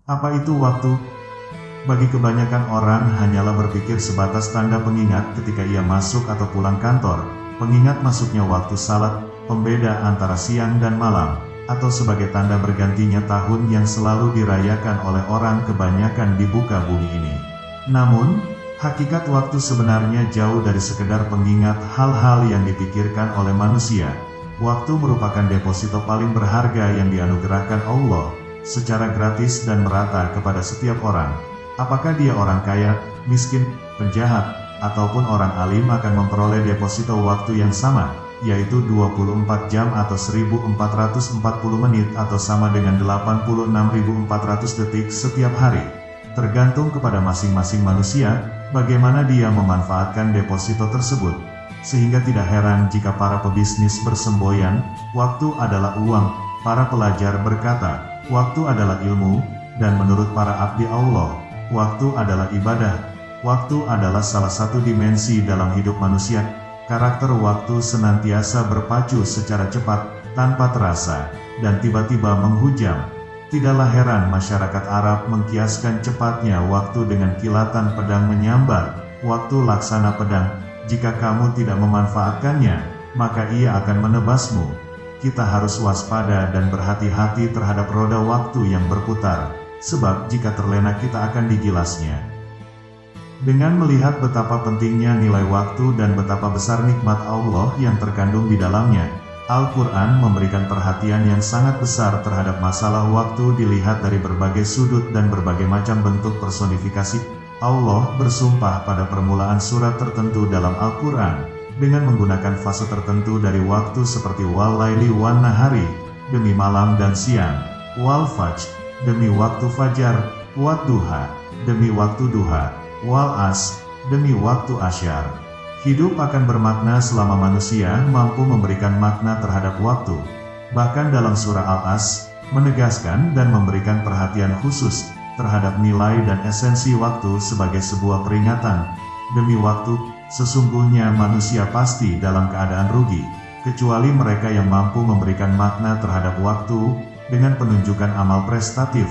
Apa itu waktu? Bagi kebanyakan orang hanyalah berpikir sebatas tanda pengingat ketika ia masuk atau pulang kantor, pengingat masuknya waktu salat, pembeda antara siang dan malam, atau sebagai tanda bergantinya tahun yang selalu dirayakan oleh orang kebanyakan di buka bumi ini. Namun, hakikat waktu sebenarnya jauh dari sekedar pengingat hal-hal yang dipikirkan oleh manusia. Waktu merupakan deposito paling berharga yang dianugerahkan Allah, secara gratis dan merata kepada setiap orang. Apakah dia orang kaya, miskin, penjahat, ataupun orang alim akan memperoleh deposito waktu yang sama, yaitu 24 jam atau 1440 menit atau sama dengan 86.400 detik setiap hari. Tergantung kepada masing-masing manusia, bagaimana dia memanfaatkan deposito tersebut. Sehingga tidak heran jika para pebisnis bersemboyan, waktu adalah uang, para pelajar berkata, waktu adalah ilmu, dan menurut para abdi Allah, waktu adalah ibadah. Waktu adalah salah satu dimensi dalam hidup manusia. Karakter waktu senantiasa berpacu secara cepat, tanpa terasa, dan tiba-tiba menghujam. Tidaklah heran masyarakat Arab mengkiaskan cepatnya waktu dengan kilatan pedang menyambar. Waktu laksana pedang, jika kamu tidak memanfaatkannya, maka ia akan menebasmu. Kita harus waspada dan berhati-hati terhadap roda waktu yang berputar. Sebab jika terlena kita akan digilasnya. Dengan melihat betapa pentingnya nilai waktu dan betapa besar nikmat Allah yang terkandung di dalamnya, Al-Quran memberikan perhatian yang sangat besar terhadap masalah waktu dilihat dari berbagai sudut dan berbagai macam bentuk personifikasi. Allah bersumpah pada permulaan surat tertentu dalam Al-Quran, dengan menggunakan fase tertentu dari waktu seperti wal laili wan nahari, demi malam dan siang, wal fajr, demi waktu fajar, wat duha, demi waktu duha, wal as, demi waktu asyar. Hidup akan bermakna selama manusia mampu memberikan makna terhadap waktu. Bahkan dalam surah Al-As, menegaskan dan memberikan perhatian khusus terhadap nilai dan esensi waktu sebagai sebuah peringatan. Demi waktu, sesungguhnya manusia pasti dalam keadaan rugi, kecuali mereka yang mampu memberikan makna terhadap waktu, dengan penunjukan amal prestatif,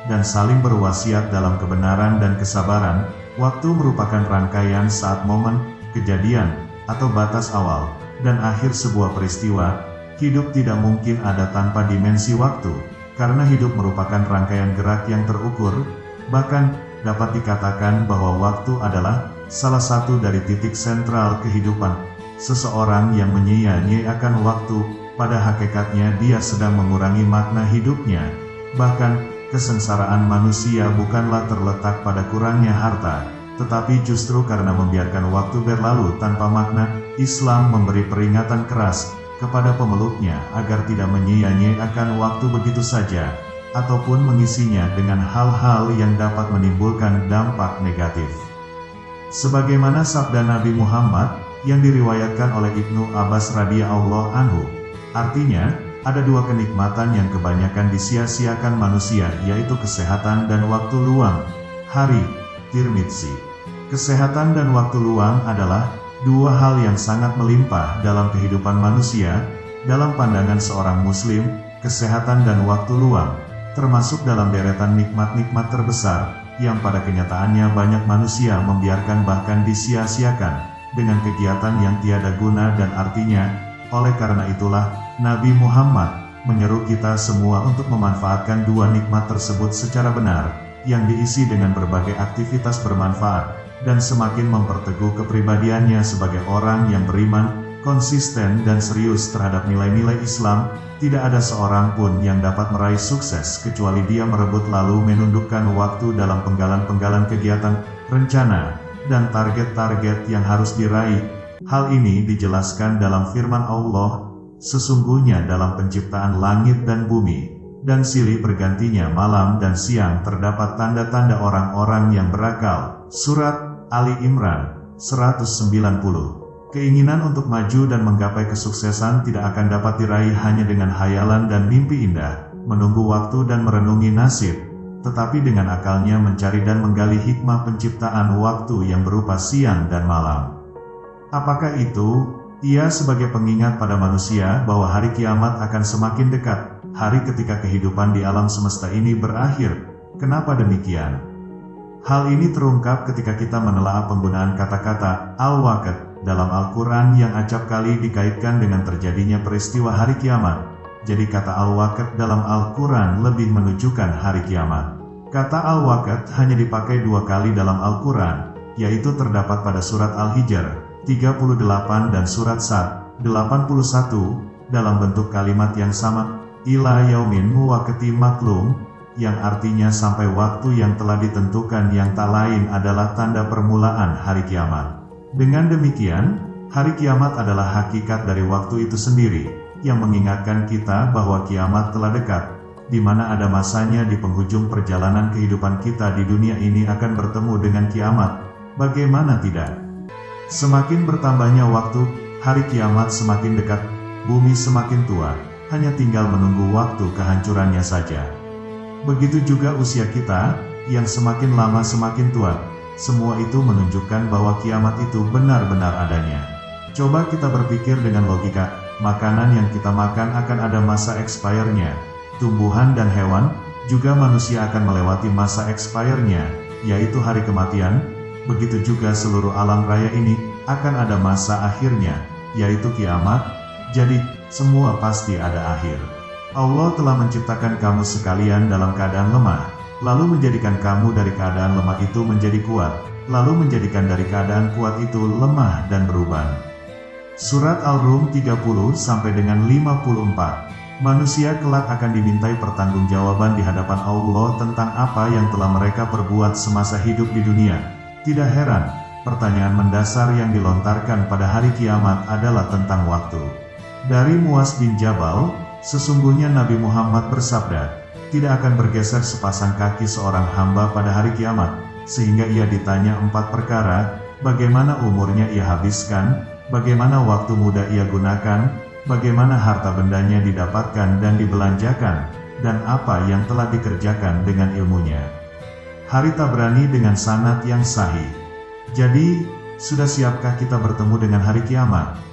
dan saling berwasiat dalam kebenaran dan kesabaran. Waktu merupakan rangkaian saat momen, kejadian, atau batas awal, dan akhir sebuah peristiwa. Hidup tidak mungkin ada tanpa dimensi waktu, karena hidup merupakan rangkaian gerak yang terukur. Bahkan, dapat dikatakan bahwa waktu adalah salah satu dari titik sentral kehidupan. Seseorang yang menyia-nyiakan waktu, pada hakikatnya dia sedang mengurangi makna hidupnya. Bahkan, kesengsaraan manusia bukanlah terletak pada kurangnya harta, tetapi justru karena membiarkan waktu berlalu tanpa makna. Islam memberi peringatan keras kepada pemeluknya agar tidak menyia-nyiakan waktu begitu saja, ataupun mengisinya dengan hal-hal yang dapat menimbulkan dampak negatif. Sebagaimana sabda Nabi Muhammad, yang diriwayatkan oleh Ibnu Abbas radhiyallahu anhu, artinya, ada dua kenikmatan yang kebanyakan disia-siakan manusia, yaitu kesehatan dan waktu luang. Hari, Tirmidzi. Kesehatan dan waktu luang adalah dua hal yang sangat melimpah dalam kehidupan manusia. Dalam pandangan seorang muslim, kesehatan dan waktu luang termasuk dalam deretan nikmat-nikmat terbesar, yang pada kenyataannya banyak manusia membiarkan bahkan disia-siakan, dengan kegiatan yang tiada guna dan artinya. Oleh karena itulah, Nabi Muhammad menyeru kita semua untuk memanfaatkan dua nikmat tersebut secara benar, yang diisi dengan berbagai aktivitas bermanfaat, dan semakin memperteguh kepribadiannya sebagai orang yang beriman, konsisten dan serius terhadap nilai-nilai Islam. Tidak ada seorang pun yang dapat meraih sukses kecuali dia merebut lalu menundukkan waktu dalam penggalan-penggalan kegiatan, rencana, dan target-target yang harus diraih. Hal ini dijelaskan dalam firman Allah, sesungguhnya dalam penciptaan langit dan bumi, dan silih bergantinya malam dan siang terdapat tanda-tanda orang-orang yang berakal. Surat Ali Imran 190. Keinginan untuk maju dan menggapai kesuksesan tidak akan dapat diraih hanya dengan hayalan dan mimpi indah, menunggu waktu dan merenungi nasib, tetapi dengan akalnya mencari dan menggali hikmah penciptaan waktu yang berupa siang dan malam. Apakah itu? Ia sebagai pengingat pada manusia bahwa hari kiamat akan semakin dekat, hari ketika kehidupan di alam semesta ini berakhir, Kenapa demikian? Hal ini terungkap ketika kita menelaah penggunaan kata-kata al-waqt dalam Al-Quran yang acap kali dikaitkan dengan terjadinya peristiwa hari kiamat. Jadi kata al-waqt dalam Al-Quran lebih menunjukkan hari kiamat. Kata al-waqt hanya dipakai 2 kali dalam Al-Quran, yaitu terdapat pada surat Al-Hijr 38 dan surat Sad 81 dalam bentuk kalimat yang sama, ila yaumin waqti maklum, yang artinya sampai waktu yang telah ditentukan, yang tak lain adalah tanda permulaan hari kiamat. Dengan demikian, hari kiamat adalah hakikat dari waktu itu sendiri, yang mengingatkan kita bahwa kiamat telah dekat, di mana ada masanya di penghujung perjalanan kehidupan kita di dunia ini akan bertemu dengan kiamat. Bagaimana tidak? Semakin bertambahnya waktu, hari kiamat semakin dekat, bumi semakin tua, hanya tinggal menunggu waktu kehancurannya saja. Begitu juga usia kita, yang semakin lama semakin tua. Semua itu menunjukkan bahwa kiamat itu benar-benar adanya. Coba kita berpikir dengan logika, makanan yang kita makan akan ada masa expirednya. Tumbuhan dan hewan, juga manusia akan melewati masa expirednya, yaitu hari kematian. Begitu juga seluruh alam raya ini, akan ada masa akhirnya, yaitu kiamat. Jadi, semua pasti ada akhir. Allah telah menciptakan kamu sekalian dalam keadaan lemah, lalu menjadikan kamu dari keadaan lemah itu menjadi kuat, lalu menjadikan dari keadaan kuat itu lemah dan berubah. Surat Al-Rum 30 sampai dengan 54. Manusia kelak akan dimintai pertanggungjawaban di hadapan Allah tentang apa yang telah mereka perbuat semasa hidup di dunia. Tidak heran, pertanyaan mendasar yang dilontarkan pada hari kiamat adalah tentang waktu. Dari Muaz bin Jabal, sesungguhnya Nabi Muhammad bersabda, tidak akan bergeser sepasang kaki seorang hamba pada hari kiamat, sehingga ia ditanya 4 perkara, bagaimana umurnya ia habiskan, bagaimana waktu muda ia gunakan, bagaimana harta bendanya didapatkan dan dibelanjakan, dan apa yang telah dikerjakan dengan ilmunya. Hari Tabrani dengan sanad yang sahih. Jadi, sudah siapkah kita bertemu dengan hari kiamat?